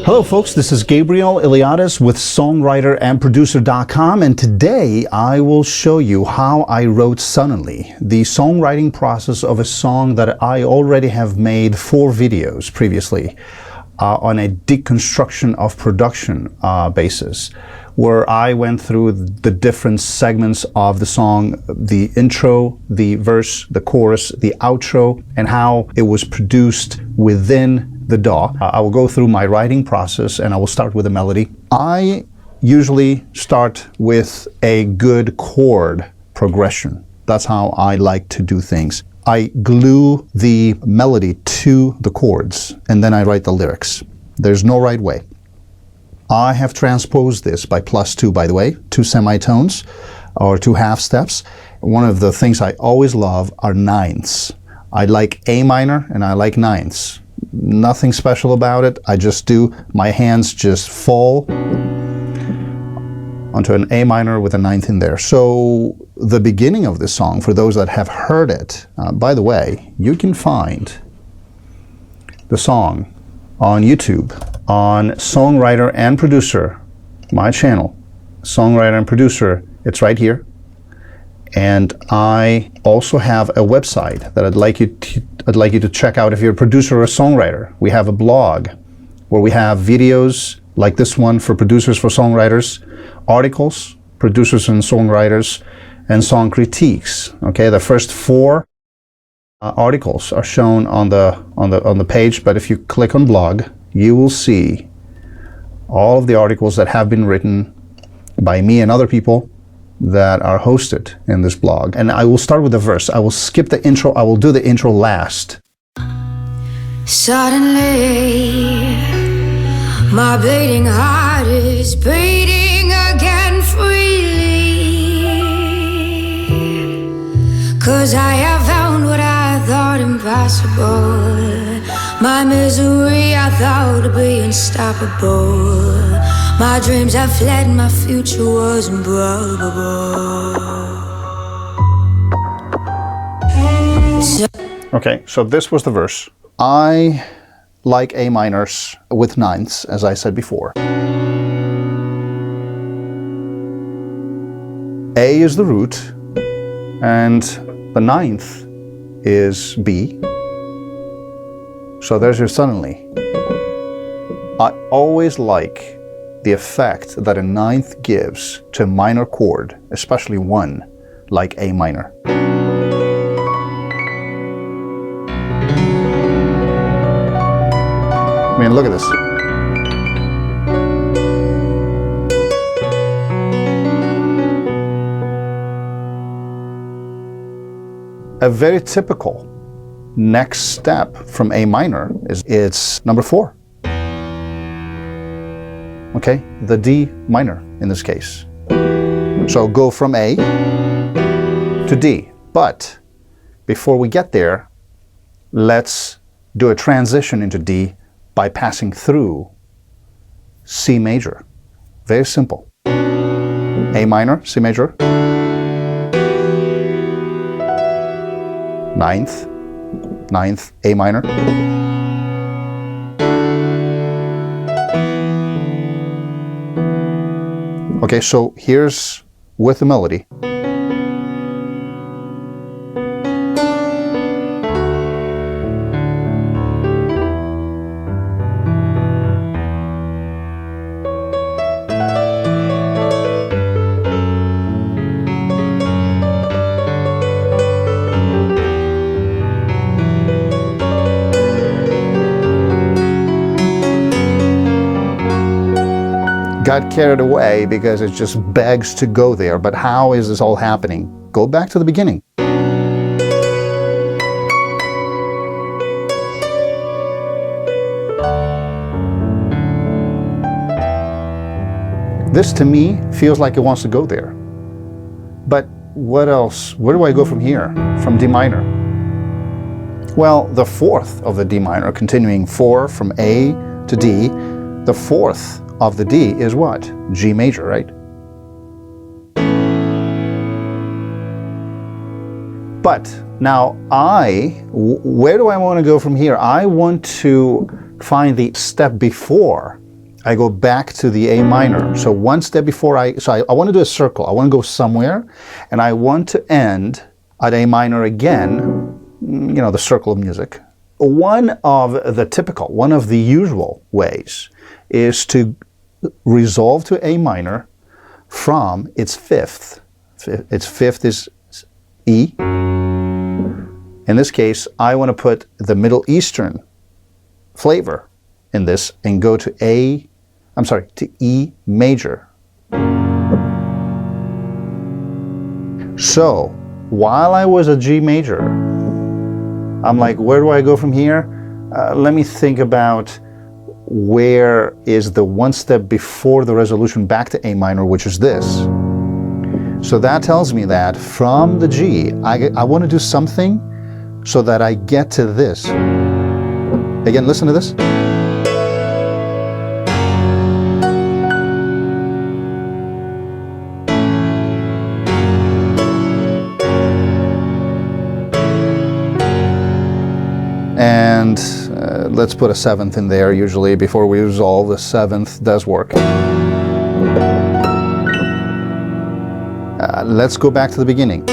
Hello folks, this is Gabriel ILiadis with songwriting-process, and today I will show you how I wrote Suddenly, the songwriting process of a song that I already have made 4 videos previously on a deconstruction of production basis, where I went through the different segments of the song, the intro, the verse, the chorus, the outro, and how it was produced within the DAW. I will go through my writing process and I will start with a melody. I usually start with a good chord progression. That's how I like to do things. I glue the melody to the chords and then I write the lyrics. There's no right way. I have transposed this by +2, by the way, 2 semitones or 2 half steps. One of the things I always love are ninths. I like A minor and I like ninths. Nothing special about it. I just do, my hands just fall onto an A minor with a ninth in there. So the beginning of this song, for those that have heard it, by the way, you can find the song on YouTube, on Songwriter and Producer, my channel, Songwriter and Producer. It's right here. And I also have a website that I'd like you to check out if you're a producer or a songwriter. We have a blog where we have videos like this one for producers, for songwriters, articles, producers and songwriters, and song critiques. Okay, the first 4 articles are shown on the page, but if you click on blog, you will see all of the articles that have been written by me and other people that are hosted in this blog. And I will start with the verse. I will skip the intro. I will do the intro last. Suddenly, my beating heart is beating again freely, 'cause I have found what I thought impossible. My misery I thought to be unstoppable. My dreams have fled, my future was improbable. Okay, so this was the verse. I like A minors with ninths, as I said before. A is the root, and the ninth is B. So there's your suddenly. I always like the effect that a ninth gives to a minor chord, especially one like A minor. I mean, look at this. A very typical next step from A minor is it's number 4. Okay, the D minor in this case. So go from A to D. But before we get there, let's do a transition into D by passing through C major. Very simple. A minor, C major. Ninth, A minor. Okay, so here's with the melody. Got carried away because it just begs to go there. But how is this all happening? Go back to the beginning. This to me feels like it wants to go there. But what else? Where do I go from here? From D minor? Well, the 4th of the D minor, continuing 4 from A to D, the 4th of the D is what? G major, right? But now where do I want to go from here? I want to find the step before I go back to the A minor. So one step before I want to do a circle. I want to go somewhere, and I want to end at A minor again, the circle of music. One of the usual ways is to resolve to A minor from its fifth. Its fifth is E. In this case, I want to put the Middle Eastern flavor in this and go to to E major. So while I was at G major, I'm like, where do I go from here? Let me think about where is the one step before the resolution back to A minor, which is this. So that tells me that from the G, I want to do something so that I get to this. Again, listen to this. And let's put a seventh in there. Usually before we resolve, the seventh does work. Let's go back to the beginning.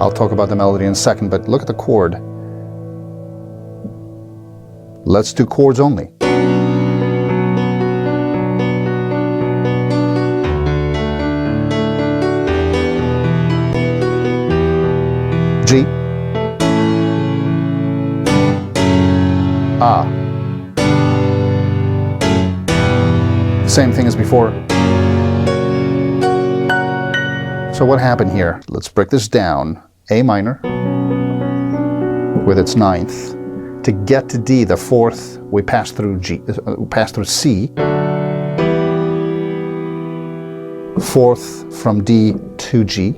I'll talk about the melody in a second, but look at the chord. Let's do chords only. G. A. Same thing as before. So what happened here? Let's break this down. A minor with its ninth. To get to D, the fourth, we pass through G. Pass through C. Fourth from D to G.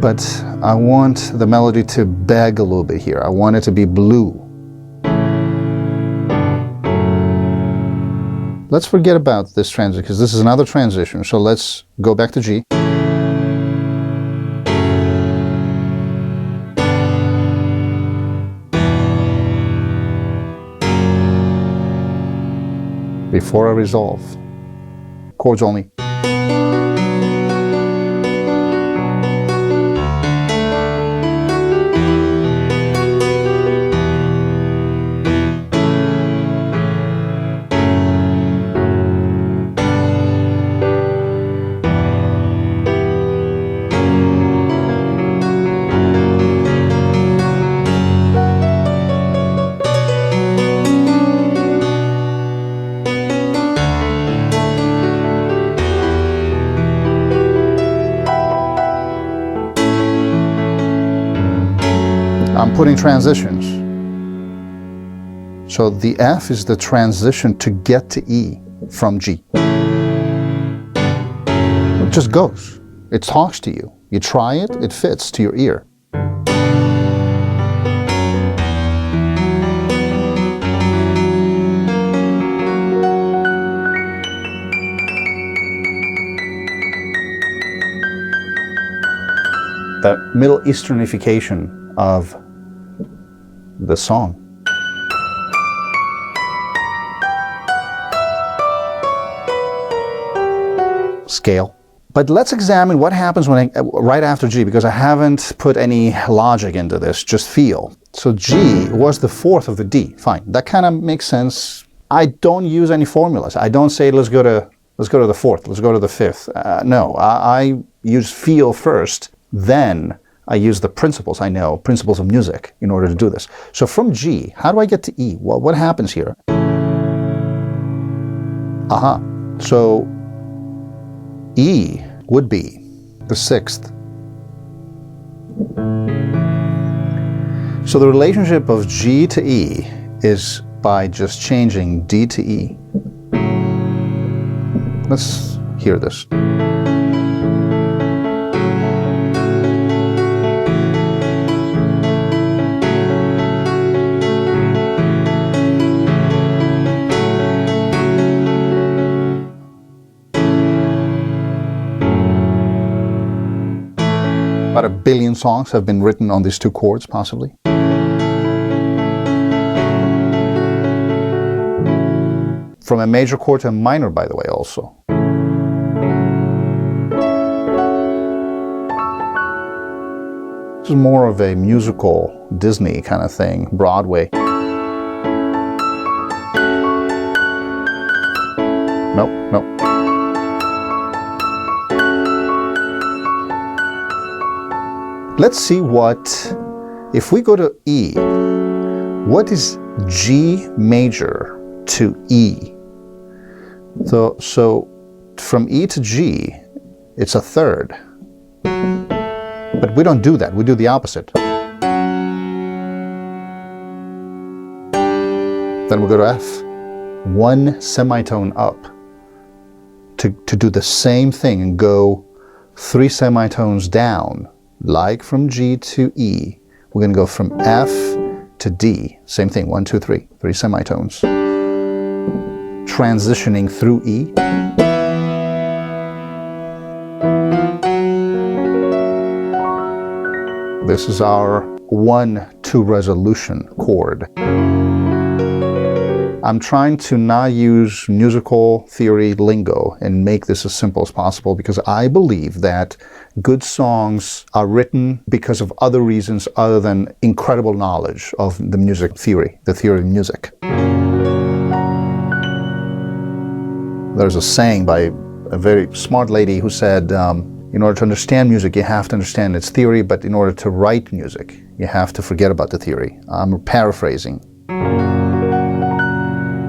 But I want the melody to beg a little bit here. I want it to be blue. Let's forget about this transition because this is another transition. So let's go back to G. Before I resolve. Chords only. I'm putting transitions. So the F is the transition to get to E from G. It just goes. It talks to you. You try it, it fits to your ear. That Middle Easternification of the song. Scale. But let's examine what happens when right after G, because I haven't put any logic into this, just feel. So G was the fourth of the D. Fine. That kind of makes sense. I don't use any formulas. I don't say let's go to the fourth, let's go to the fifth. No, I use feel first, then I use the principles I know, principles of music, in order to do this. So from G, how do I get to E? Well, what happens here? So E would be the sixth. So the relationship of G to E is by just changing D to E. Let's hear this. About 1 billion songs have been written on these two chords, possibly. From a major chord to a minor, by the way, also. This is more of a musical Disney kind of thing, Broadway. Nope, nope. Let's see if we go to E, what is G major to E? So from E to G, it's a third. But we don't do that, we do the opposite. Then we go to F, 1 semitone up to do the same thing and go 3 semitones down, like from G to E. We're going to go from F to D, same thing, 1, 2, 3, 3 semitones. Transitioning through E. This is our 1-2 resolution chord. I'm trying to not use musical theory lingo and make this as simple as possible because I believe that good songs are written because of other reasons other than incredible knowledge of the music theory, the theory of music. There's a saying by a very smart lady who said, in order to understand music, you have to understand its theory, but in order to write music, you have to forget about the theory. I'm paraphrasing.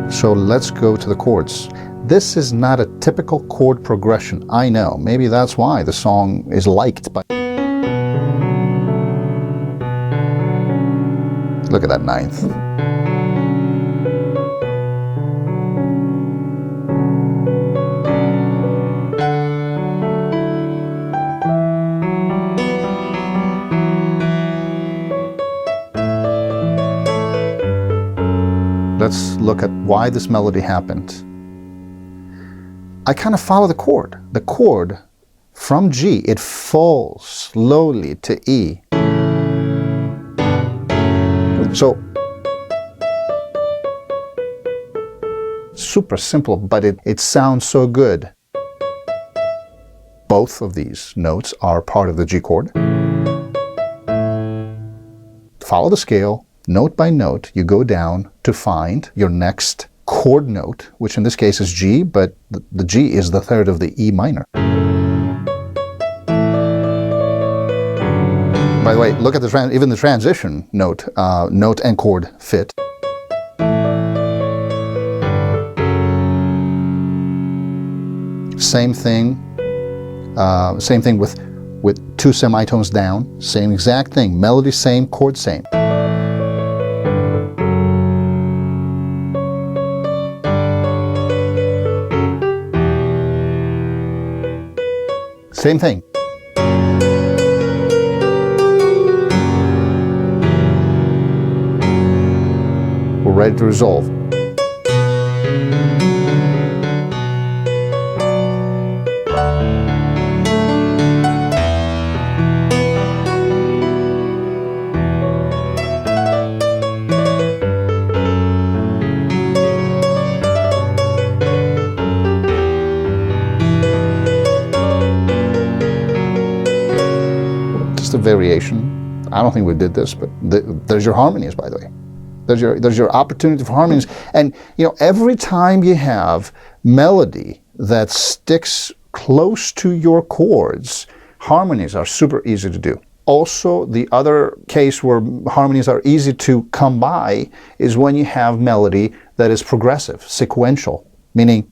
So let's go to the chords. This is not a typical chord progression. I know, maybe that's why the song is liked by... Look at that 9th. Let's look at why this melody happened. I kind of follow the chord. The chord from G, it falls slowly to E. So, super simple, but it sounds so good. Both of these notes are part of the G chord. Follow the scale. Note by note, you go down to find your next chord note, which in this case is G, but the G is the third of the E minor. By the way, look at even the transition note, note and chord fit. Same thing with 2 semitones down. Same exact thing. Melody same, chord same. Same thing. We're ready to resolve. A variation. I don't think we did this, but there's your harmonies, by the way. There's your opportunity for harmonies. And you know, every time you have melody that sticks close to your chords, harmonies are super easy to do. Also, the other case where harmonies are easy to come by is when you have melody that is progressive, sequential, meaning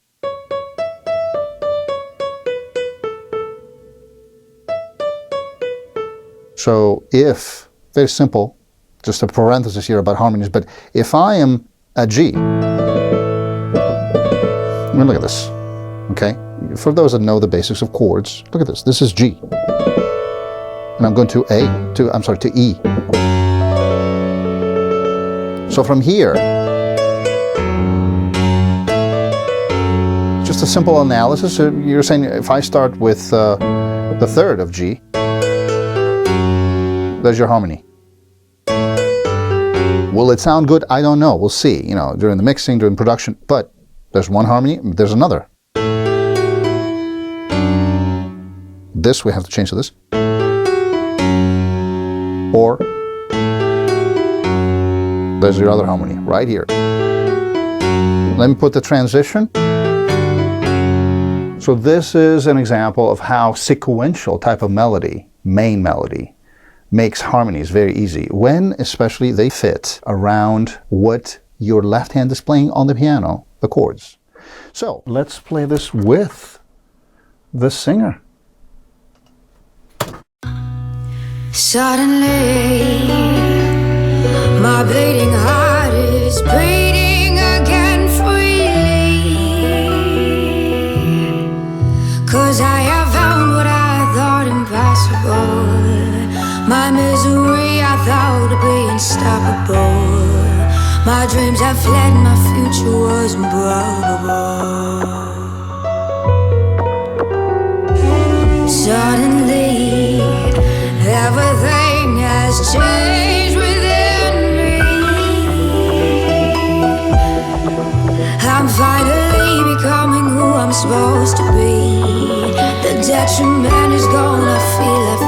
so if, very simple, just a parenthesis here about harmonies, but if I am a G, I mean, look at this, okay? For those that know the basics of chords, look at this. This is G. And I'm going to to E. So from here, just a simple analysis. You're saying if I start with the third of G, There's your harmony. Will it sound good? I don't know. We'll see, you know, during the mixing, during production. But there's one harmony, there's another. This, we have to change to this. Or there's your other harmony, right here. Let me put the transition. So this is an example of how sequential type of melody, main melody, makes harmonies very easy, when especially they fit around what your left hand is playing on the piano, the chords. So let's play this with the singer. Suddenly, my beating heart is beating again freely, 'cause I have found what I thought impossible. My misery I thought to be unstoppable. My dreams have fled, my future was improbable. Suddenly, everything has changed within me. I'm finally becoming who I'm supposed to be. The detriment is gone, I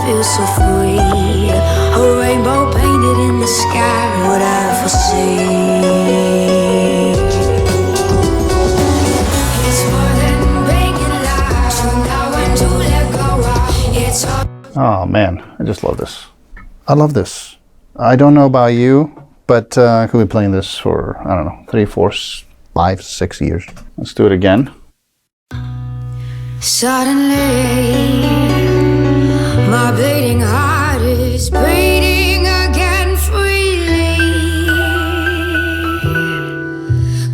feel so free. A rainbow painted in the sky, what I foresee. It's more than being alive, to know when to let go of. It's all. Oh man, I just love this. I love this. I don't know about you, but I could be playing this for, I don't know, 3, 4, 5, 6 years. Let's do it again. Suddenly, my beating heart is beating again freely,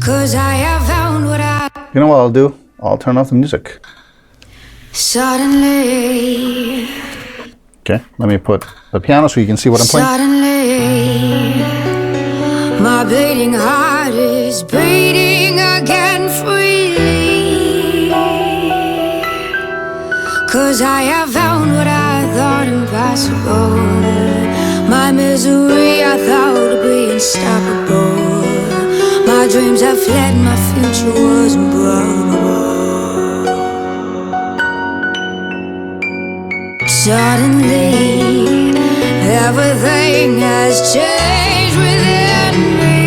'cause I have found what I. You know what I'll do? I'll turn off the music. Suddenly, Okay, let me put the piano so you can see what I'm playing. suddenly, my beating heart is beating again freely, 'cause I have found what I thought impossible. My misery I thought to be unstoppable. My dreams have fled, my future was improbable. Suddenly, everything has changed within me.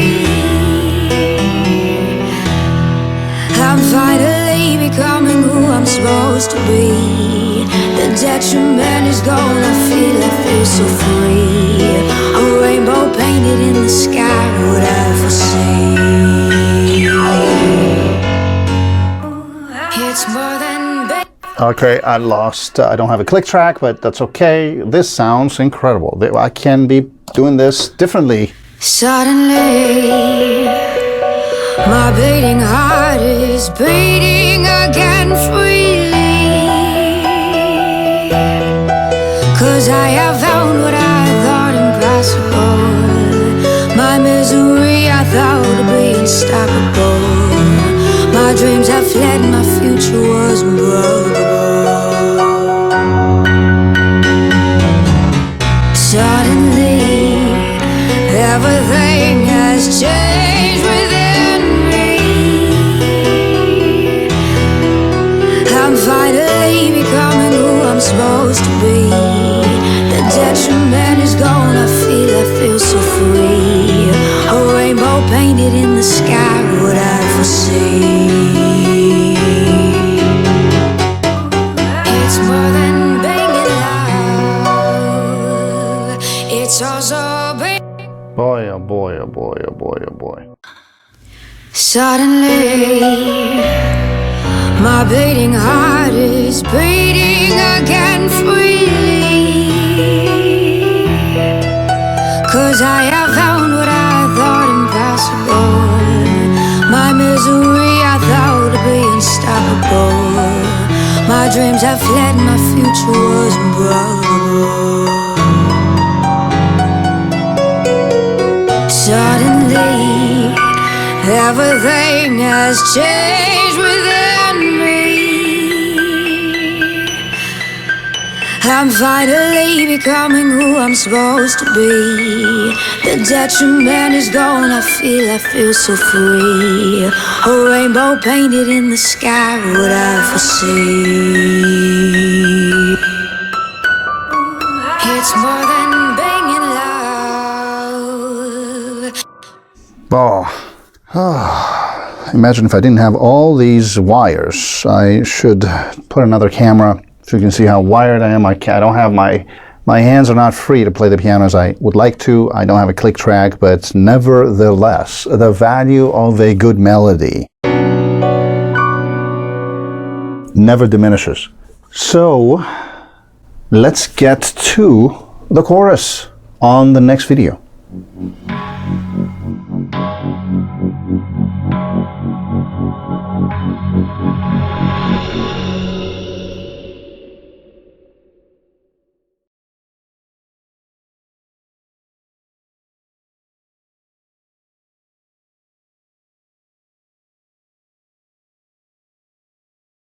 I'm finally becoming who I'm supposed to be. The detriment is gone, I feel so free. A rainbow painted in the sky, what I foresee. It's more than Okay, I lost. I don't have a click track, but that's okay. This sounds incredible. I can be doing this differently. Suddenly, my beating heart is beating again freely, 'cause I have found what I thought impossible. My misery I thought to be unstoppable. My dreams have fled, my future was improbable. Suddenly, everything has changed within me. I'm finally becoming who I'm supposed to be. The detriment is gone, I feel so free. A rainbow painted in the sky, what I foresee. It's more than being in love. It's also being. Boy, oh boy, oh boy, oh boy, oh boy. Suddenly, my beating heart is beating again freely, 'cause I have found what I thought impossible. My misery I thought to be unstoppable. My dreams have fled, my future was improbable. Suddenly, everything has changed within me. I'm finally becoming who I'm supposed to be. The detriment is gone, I feel so free. A rainbow painted in the sky, what I foresee. It's more than being in love. Imagine if I didn't have all these wires. I should put another camera so you can see how wired I am. I don't have my hands are not free to play the piano as I would like to. I don't have a click track, but nevertheless, the value of a good melody never diminishes. So let's get to the chorus on the next video.